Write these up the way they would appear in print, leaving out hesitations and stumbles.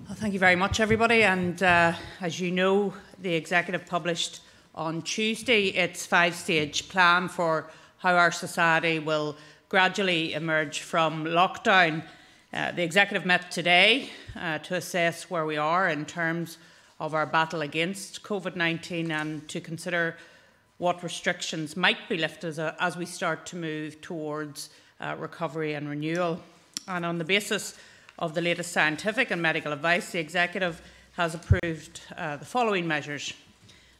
Well, thank you very much, everybody. And as you know, the Executive published on Tuesday its 5-stage plan for how our society will gradually emerge from lockdown. The Executive met today to assess where we are in terms of our battle against COVID-19 and to consider what restrictions might be lifted as we start to move towards recovery and renewal. And on the basis of the latest scientific and medical advice, the Executive has approved the following measures.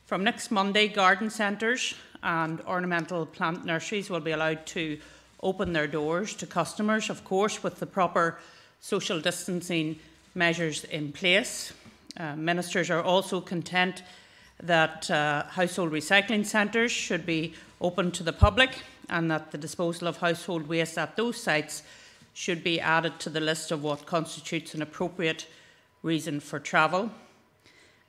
From next Monday, garden centres and ornamental plant nurseries will be allowed to open their doors to customers, of course, with the proper social distancing measures in place. Ministers are also content that household recycling centres should be open to the public and that the disposal of household waste at those sites should be added to the list of what constitutes an appropriate reason for travel.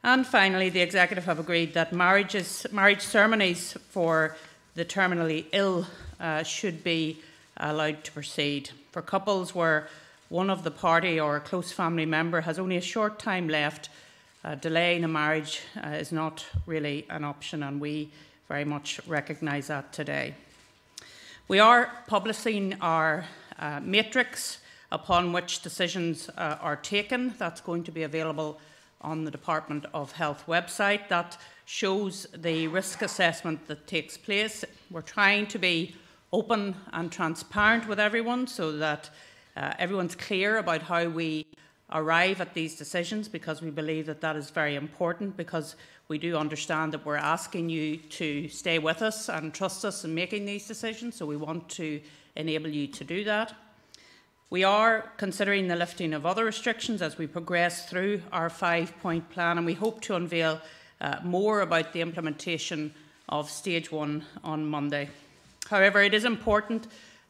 And finally, the Executive have agreed that marriage ceremonies for the terminally ill should be allowed to proceed. For couples where one of the party or a close family member has only a short time left, delaying a marriage is not really an option, and we very much recognise that today. We are publishing our matrix upon which decisions are taken. That's going to be available on the Department of Health website. That shows the risk assessment that takes place. We're trying to be open and transparent with everyone so that everyone's clear about how we arrive at these decisions, because we believe that that is very important, because we do understand that we're asking you to stay with us and trust us in making these decisions, so we want to enable you to do that. We are considering the lifting of other restrictions as we progress through our 5-point plan, and we hope to unveil more about the implementation of Stage 1 on Monday. However, it is important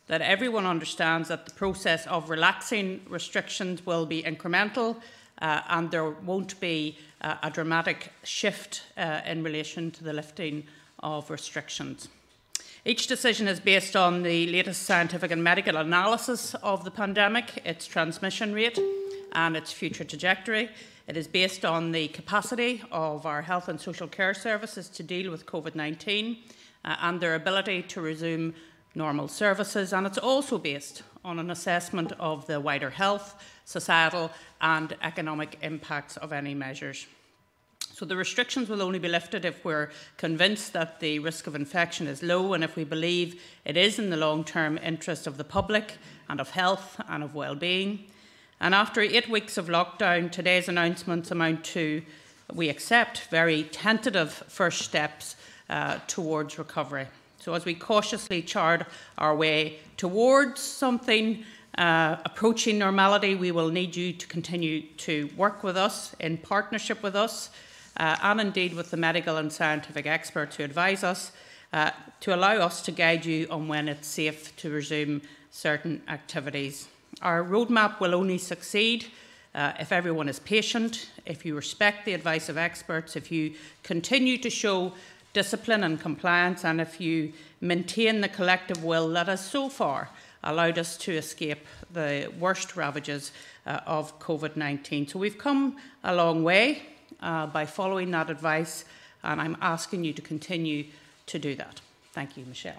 that everyone understands that the process of relaxing restrictions will be incremental and there won't be a dramatic shift in relation to the lifting of restrictions. Each decision is based on the latest scientific and medical analysis of the pandemic, its transmission rate and its future trajectory. It is based on the capacity of our health and social care services to deal with COVID-19 and their ability to resume normal services, and it's also based on an assessment of the wider health, societal and economic impacts of any measures. So the restrictions will only be lifted if we're convinced that the risk of infection is low and if we believe it is in the long-term interest of the public and of health and of well-being. And after 8 weeks of lockdown, today's announcements amount to, we accept, very tentative first steps towards recovery. So as we cautiously chart our way towards something approaching normality, we will need you to continue to work with us, in partnership with us, and indeed with the medical and scientific experts who advise us, to allow us to guide you on when it's safe to resume certain activities. Our roadmap will only succeed if everyone is patient, if you respect the advice of experts, if you continue to show discipline and compliance, and if you maintain the collective will that has so far allowed us to escape the worst ravages of COVID-19. So we've come a long way by following that advice, and I'm asking you to continue to do that. Thank you, Michelle.